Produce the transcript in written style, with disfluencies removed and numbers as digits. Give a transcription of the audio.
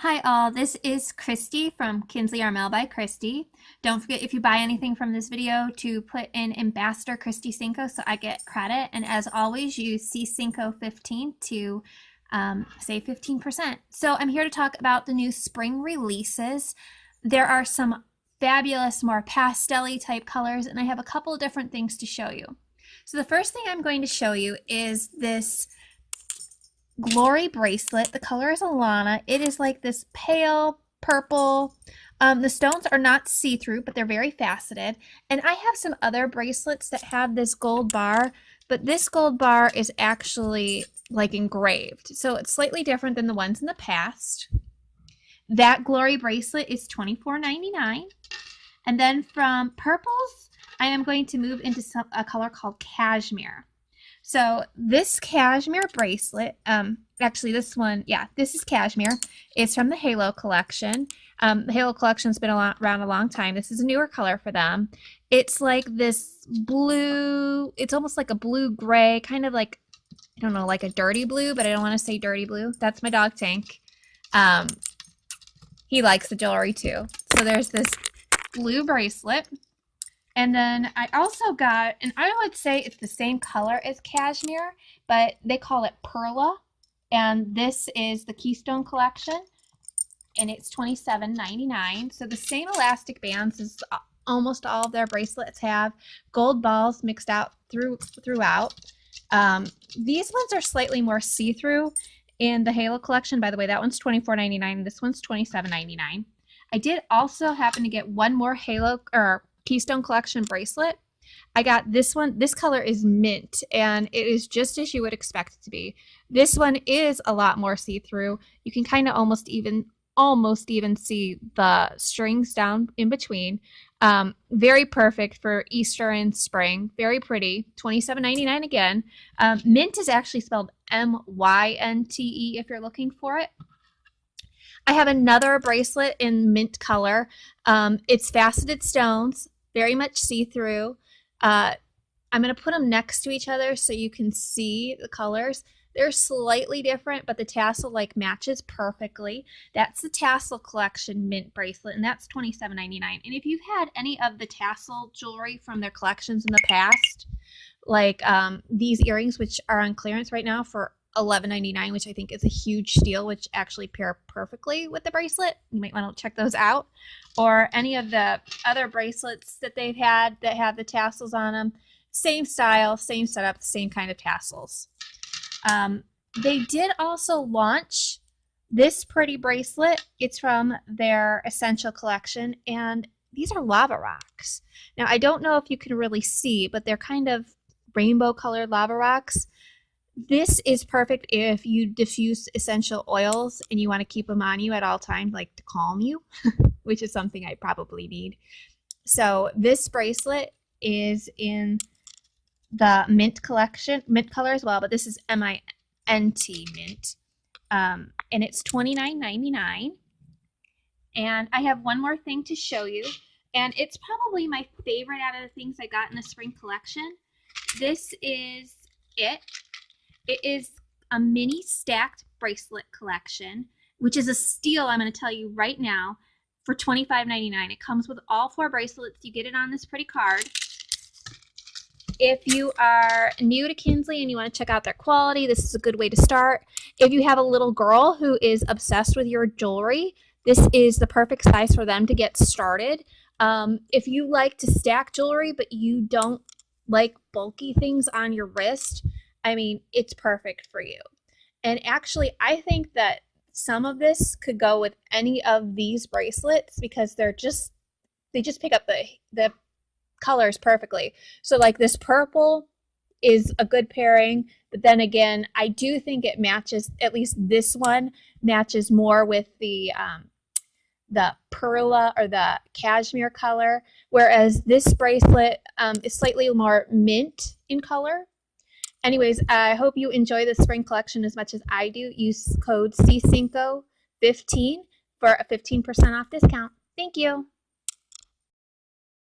Hi all, this is Christy from Kinsley Armelle by Christy. Don't forget if you buy anything from this video to put in Ambassador Christy Sinko so I get credit. And as always, use CSinko15 to save 15%. So I'm here to talk about the new spring releases. There are some fabulous, more pastel-y type colors, and I have a couple of different things to show you. So the first thing I'm going to show you is this Glory bracelet. The color is Alana. It is like this pale purple. The stones are not see-through, but they're very faceted. And I have some other bracelets that have this gold bar, but this gold bar is actually like engraved. So it's slightly different than the ones in the past. That Glory bracelet is $24.99. And then from purples, I am going to move into a color called Cashmere. So this Cashmere bracelet, actually this one, yeah, this is Cashmere. It's from the Halo collection. The Halo collection's been around a long time. This is a newer color for them. It's like this blue, it's almost like a blue-gray, kind of like, I don't know, like a dirty blue, but I don't want to say dirty blue. That's my dog Tank. He likes the jewelry too. So there's this blue bracelet. And then I also got, and I would say it's the same color as Cashmere, but they call it Perla. And this is the Keystone collection, and it's $27.99. So the same elastic bands as almost all of their bracelets have. Gold balls mixed out throughout. These ones are slightly more see-through in the Halo collection. By the way, that one's $24.99, and this one's $27.99. I did also happen to get one more Halo, or Keystone collection bracelet. I got this one. This color is mint, and it is just as you would expect it to be. This one is a lot more see-through. You can kind of almost even see the strings down in between. Very perfect for Easter and spring. Very pretty. $27.99 again. Mint is actually spelled M-Y-N-T-E if you're looking for it. I have another bracelet in mint color. It's faceted stones, very much see-through. I'm going to put them next to each other so you can see the colors. They're slightly different, but the tassel like matches perfectly. That's the Tassel collection mint bracelet, and that's $27.99. And if you've had any of the Tassel jewelry from their collections in the past, like these earrings, which are on clearance right now for $11.99, which I think is a huge steal, which actually pair perfectly with the bracelet. You might want to check those out. Or any of the other bracelets that they've had that have the tassels on them. Same style, same setup, same kind of tassels. They did also launch this pretty bracelet. It's from their Essential collection, and these are lava rocks. Now, I don't know if you can really see, but they're kind of rainbow colored lava rocks. This is perfect if you diffuse essential oils and you want to keep them on you at all times, like to calm you, which is something I probably need. So this bracelet is in the mint collection, mint color as well, but this is M-I-N-T mint. And it's $29.99. And I have one more thing to show you, and it's probably my favorite out of the things I got in the spring collection. This is it. It is a mini stacked bracelet collection, which is a steal, I'm going to tell you right now, for $25.99. It comes with all 4 bracelets. You get it on this pretty card. If you are new to Kinsley and you want to check out their quality, this is a good way to start. If you have a little girl who is obsessed with your jewelry, this is the perfect size for them to get started. If you like to stack jewelry, but you don't like bulky things on your wrist, I mean, it's perfect for you. And actually, I think that some of this could go with any of these bracelets because they just pick up the colors perfectly. So like this purple is a good pairing, but then again, I do think it matches, at least this one matches more with the Perla or the Cashmere color, whereas this bracelet is slightly more mint in color. Anyways, I hope you enjoy the spring collection as much as I do. Use code CSinko15 for a 15% off discount. Thank you.